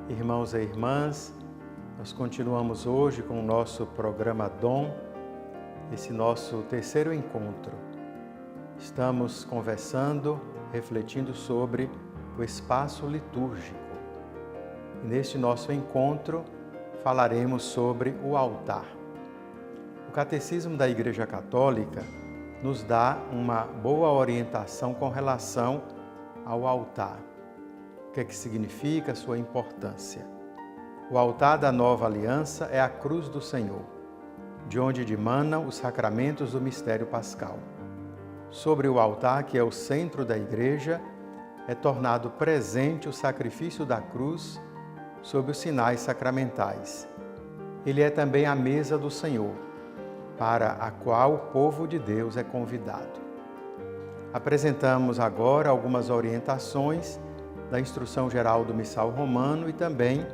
Irmãos e irmãs, nós continuamos hoje com o nosso programa Dom, esse nosso terceiro encontro. Estamos conversando, refletindo sobre o espaço litúrgico. E neste nosso encontro falaremos sobre o altar. O Catecismo da Igreja Católica nos dá uma boa orientação com relação ao altar. O que é que significa, sua importância? O altar da nova aliança é a cruz do Senhor, de onde dimanam os sacramentos do mistério pascal. Sobre o altar, que é o centro da Igreja, é tornado presente o sacrifício da cruz sob os sinais sacramentais. Ele é também a mesa do Senhor, para a qual o povo de Deus é convidado. Apresentamos agora algumas orientações da Instrução Geral do Missal Romano e também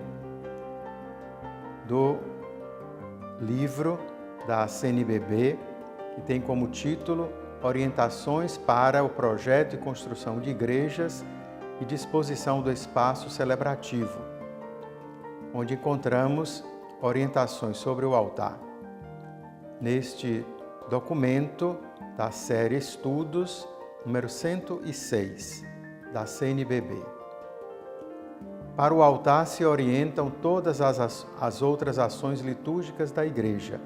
do livro da CNBB, que tem como título Orientações para o projeto e construção de igrejas e disposição do espaço celebrativo, onde encontramos orientações sobre o altar. Neste documento da série Estudos, número 106, da CNBB. Para o altar se orientam todas as outras ações litúrgicas da Igreja,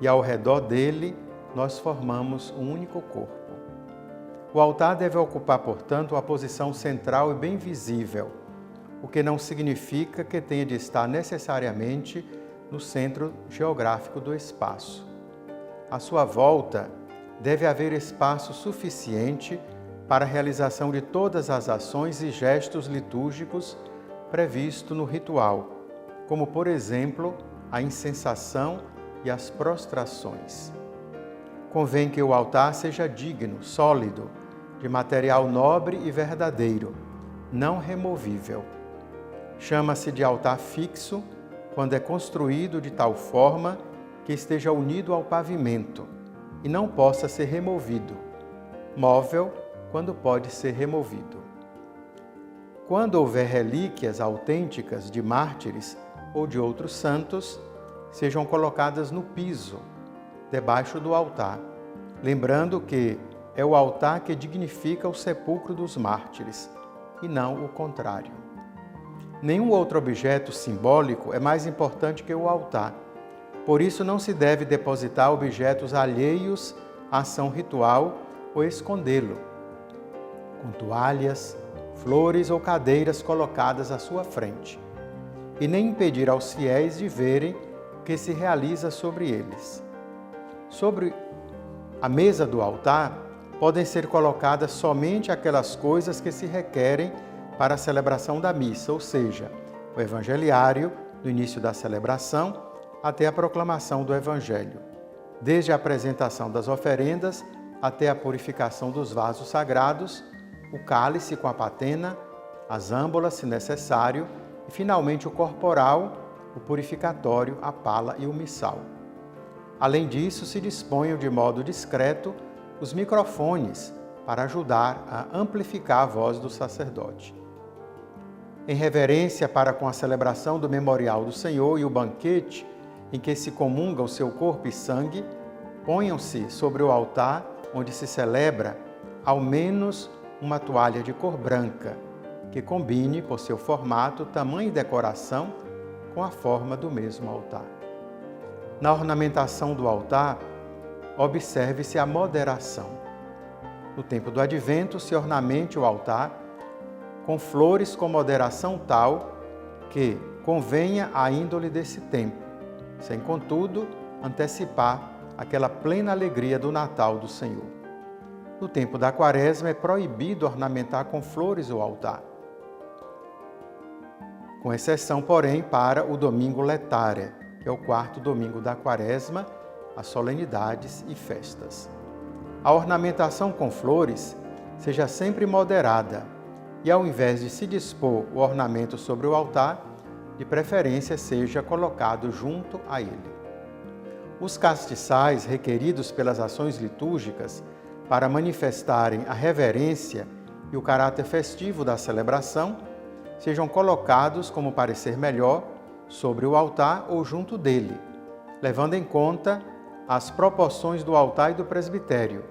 e ao redor dele nós formamos um único corpo. O altar deve ocupar, portanto, a posição central e bem visível, o que não significa que tenha de estar necessariamente no centro geográfico do espaço. À sua volta, deve haver espaço suficiente para a realização de todas as ações e gestos litúrgicos previsto no ritual, como, por exemplo, a incensação e as prostrações. Convém que o altar seja digno, sólido, de material nobre e verdadeiro, não removível. Chama-se de altar fixo quando é construído de tal forma que esteja unido ao pavimento e não possa ser removido, móvel quando pode ser removido. Quando houver relíquias autênticas de mártires ou de outros santos, sejam colocadas no piso, debaixo do altar, lembrando que é o altar que dignifica o sepulcro dos mártires, e não o contrário. Nenhum outro objeto simbólico é mais importante que o altar. Por isso não se deve depositar objetos alheios à ação ritual ou escondê-lo, com toalhas, flores ou cadeiras colocadas à sua frente, e nem impedir aos fiéis de verem o que se realiza sobre eles. Sobre a mesa do altar podem ser colocadas somente aquelas coisas que se requerem para a celebração da missa, ou seja, o evangeliário, do início da celebração até a proclamação do evangelho, desde a apresentação das oferendas até a purificação dos vasos sagrados, o cálice com a patena, as âmbulas, se necessário, e finalmente o corporal, o purificatório, a pala e o missal. Além disso, se disponham de modo discreto os microfones para ajudar a amplificar a voz do sacerdote. Em reverência para com a celebração do memorial do Senhor e o banquete em que se comunga o seu corpo e sangue, ponham-se sobre o altar onde se celebra ao menos uma toalha de cor branca, que combine, por seu formato, tamanho e decoração, com a forma do mesmo altar. Na ornamentação do altar, observe-se a moderação. No tempo do Advento, se ornamente o altar com flores com moderação tal que convenha à índole desse tempo, sem, contudo, antecipar aquela plena alegria do Natal do Senhor. No tempo da Quaresma é proibido ornamentar com flores o altar, com exceção, porém, para o domingo Letare, que é o quarto domingo da Quaresma, as solenidades e festas. A ornamentação com flores seja sempre moderada e, ao invés de se dispor o ornamento sobre o altar, de preferência seja colocado junto a ele. Os castiçais requeridos pelas ações litúrgicas para manifestarem a reverência e o caráter festivo da celebração sejam colocados, como parecer melhor, sobre o altar ou junto dele, levando em conta as proporções do altar e do presbitério,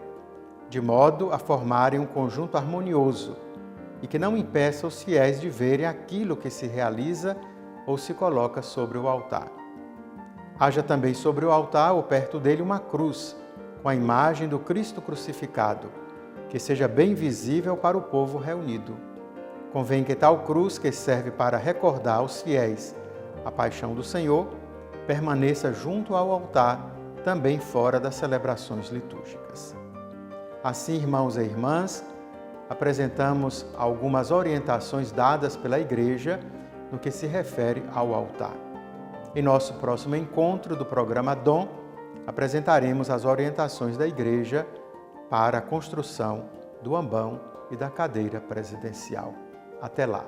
de modo a formarem um conjunto harmonioso e que não impeça os fiéis de verem aquilo que se realiza ou se coloca sobre o altar. Haja também sobre o altar ou perto dele uma cruz, com a imagem do Cristo crucificado, que seja bem visível para o povo reunido. Convém que tal cruz, que serve para recordar aos fiéis a paixão do Senhor, permaneça junto ao altar, também fora das celebrações litúrgicas. Assim, irmãos e irmãs, apresentamos algumas orientações dadas pela Igreja no que se refere ao altar. Em nosso próximo encontro do programa Dom, apresentaremos as orientações da Igreja para a construção do ambão e da cadeira presidencial. Até lá!